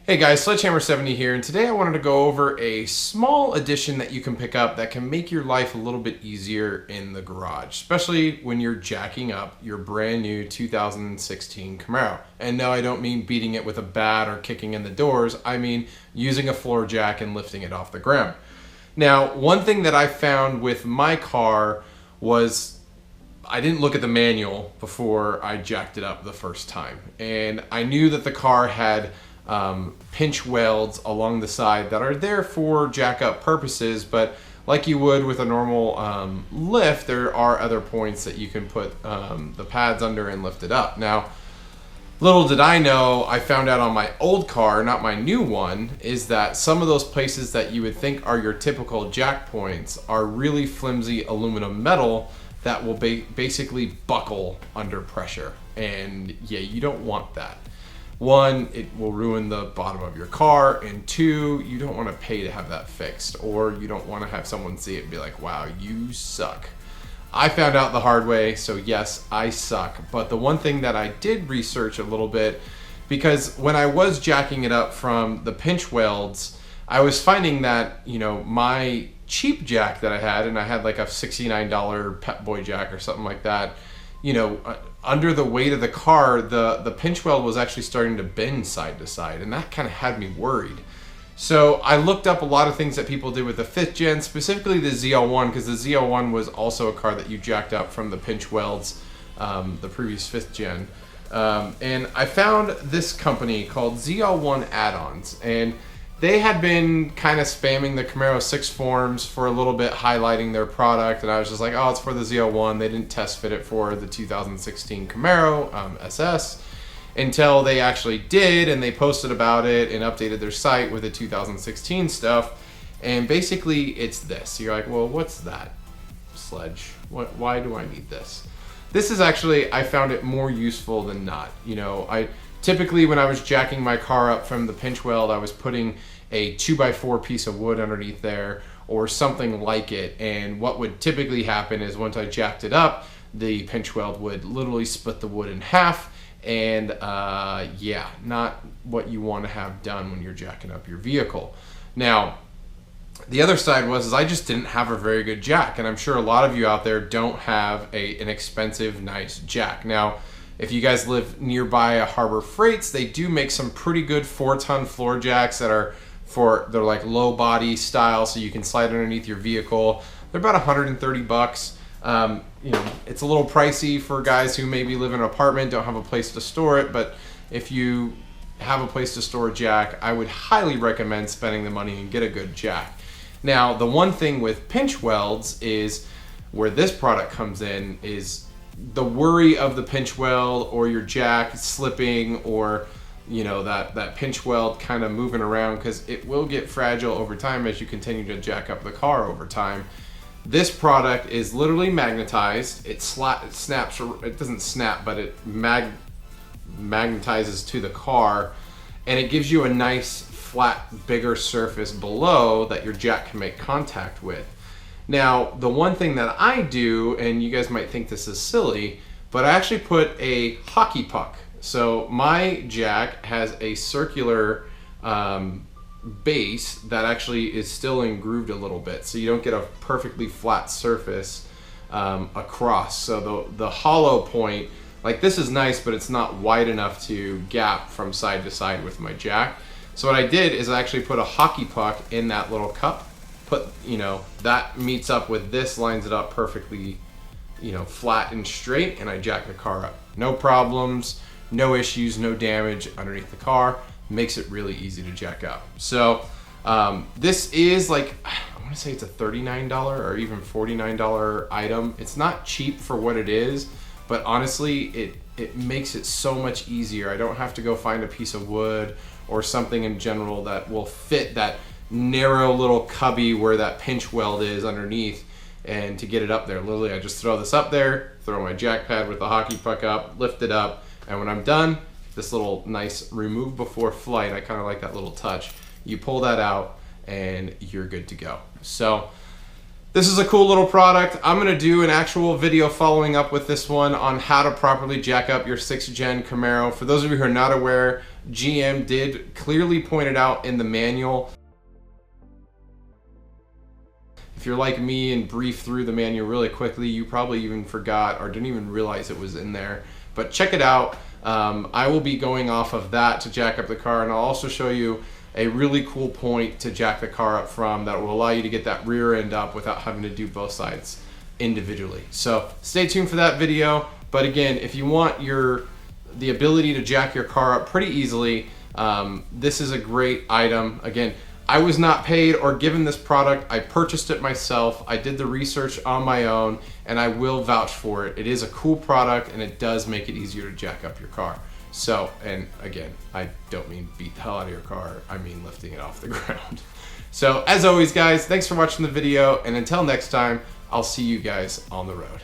Hey guys, Sledgehammer70 here, and today I wanted to go over a small addition that you can pick up that can make your life a little bit easier in the garage, especially when you're jacking up your brand new 2016 Camaro. And no, I don't mean beating it with a bat or kicking in the doors, I mean using a floor jack and lifting it off the ground. Now, one thing that I found with my car was I didn't look at the manual before I jacked it up the first time. And I knew that the car had pinch welds along the side that are there for jack up purposes, but like you would with a normal lift, there are other points that you can put the pads under and lift it up. Now, little did I know, I found out on my old car, not my new one, is that some of those places that you would think are your typical jack points are really flimsy aluminum metal that will basically buckle under pressure. And yeah, you don't want that. One, it will ruin the bottom of your car, and two, you don't want to pay to have that fixed, or you don't want to have someone see it and be like, wow, you suck. I found out the hard way, so yes, I suck. But the one thing that I did research a little bit, because when I was jacking it up from the pinch welds, I was finding that, you know, my cheap jack that I had, and I had like a $69 Pep Boy jack or something like that, you know, under the weight of the car, the pinch weld was actually starting to bend side to side, and that kind of had me worried. So I looked up a lot of things that people did with the 5th gen, specifically the ZL1, because the ZL1 was also a car that you jacked up from the pinch welds, the previous 5th gen. And I found this company called ZL1 Addons, and they had been kind of spamming the Camaro 6 forums for a little bit, highlighting their product, and I was just like, oh, it's for the ZL1. They didn't test fit it for the 2016 Camaro SS until they actually did, and they posted about it and updated their site with the 2016 stuff. And basically, it's this. You're like, well, what's that, Sledge? Why do I need this? This is actually, I found it more useful than not. You know, typically, when I was jacking my car up from the pinch weld, I was putting a 2x4 piece of wood underneath there or something like it. And what would typically happen is once I jacked it up, the pinch weld would literally split the wood in half. And yeah, not what you want to have done when you're jacking up your vehicle. Now, the other side was I just didn't have a very good jack. And I'm sure a lot of you out there don't have an expensive, nice jack. Now, if you guys live nearby a Harbor Freights, they do make some pretty good 4-ton floor jacks that are they're like low body style, so you can slide underneath your vehicle. They're about 130 bucks. You know, it's a little pricey for guys who maybe live in an apartment, don't have a place to store it, but if you have a place to store a jack, I would highly recommend spending the money and get a good jack. Now, the one thing with pinch welds is where this product comes in is the worry of the pinch weld or your jack slipping, or you know, that pinch weld kind of moving around, because it will get fragile over time as you continue to jack up the car over time. This product is literally magnetized. It snaps, it doesn't snap, but it magnetizes to the car, and it gives you a nice flat, bigger surface below that your jack can make contact with. Now, the one thing that I do, and you guys might think this is silly, but I actually put a hockey puck. So my jack has a circular base that actually is still engrooved a little bit, so you don't get a perfectly flat surface across. So the hollow point, like this is nice, but it's not wide enough to gap from side to side with my jack. So what I did is I actually put a hockey puck in that little cup. You know, that meets up with this, lines it up perfectly, you know, flat and straight, and I jack the car up. No problems, no issues, no damage underneath the car. Makes it really easy to jack up. So this is like, I want to say it's a $39 or even $49 item. It's not cheap for what it is, but honestly, it makes it so much easier. I don't have to go find a piece of wood or something in general that will fit that narrow little cubby where that pinch weld is underneath, and to get it up there, literally I just throw this up there, throw my jack pad with the hockey puck up, lift it up, and when I'm done, this little nice remove before flight, I kind of like that little touch, you pull that out and you're good to go. So This is a cool little product. I'm gonna do an actual video following up with this one on how to properly jack up your 6th gen Camaro. For those of you who are not aware, GM did clearly point it out in the manual. If you're like me and brief through the manual really quickly, you probably even forgot or didn't even realize it was in there. But check it out. I will be going off of that to jack up the car, and I'll also show you a really cool point to jack the car up from that will allow you to get that rear end up without having to do both sides individually. So stay tuned for that video. But again, if you want the ability to jack your car up pretty easily, this is a great item. Again, I was not paid or given this product. I purchased it myself. I did the research on my own, and I will vouch for it. It is a cool product, and it does make it easier to jack up your car. So, and again, I don't mean beat the hell out of your car. I mean lifting it off the ground. So, as always, guys, thanks for watching the video, and until next time, I'll see you guys on the road.